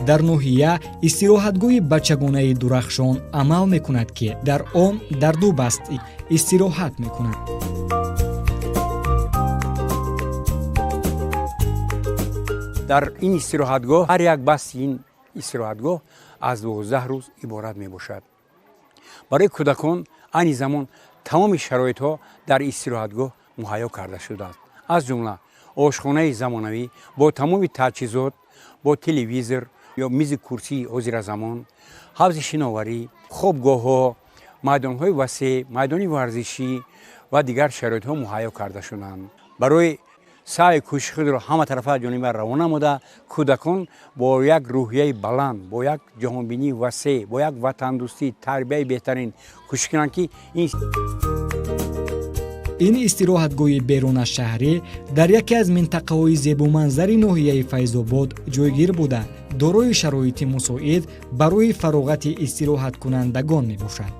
дар ноҳия истироҳатгоҳи бачагонаи дурахшон амал мекунад, ки дар он дар ду баст истироҳат мекунад. дар ин истироҳатгоҳ ҳар як басти ин истироҳатгоҳ аз 12 рӯз иборат мебошад. барои кӯдакон айни замон тамоми шароитҳо дар истироҳатгоҳ муҳайё карда шудааст. аз ҷумла ошхонаи замонавӣ бо тамоми таҷҳизот, бо телевизор ё мизи курсии ҳозиразамон, ҳавзи шиноварӣ, хобгоҳҳо, майдонҳои васеъ, майдони варзишӣ ва дигар шароитҳо муҳайё карда шуданд. барои саъи кӯшиши худро ҳаматарафа ҷониба равона намуда, кӯдакон бо як рӯҳияи баланд, бо як ҷаҳонбинии васеъ, бо як ватандӯстӣ, тарбияи беҳтарин кӯшиш кунанд, ки ин истироҳатгоҳи берунашаҳрӣ дар яке аз минтақаҳои зебуманзари ноҳияи Файзобод ҷойгир буда, дорои шароити мусоид барои фароғати истироҳаткунандагон мебошад.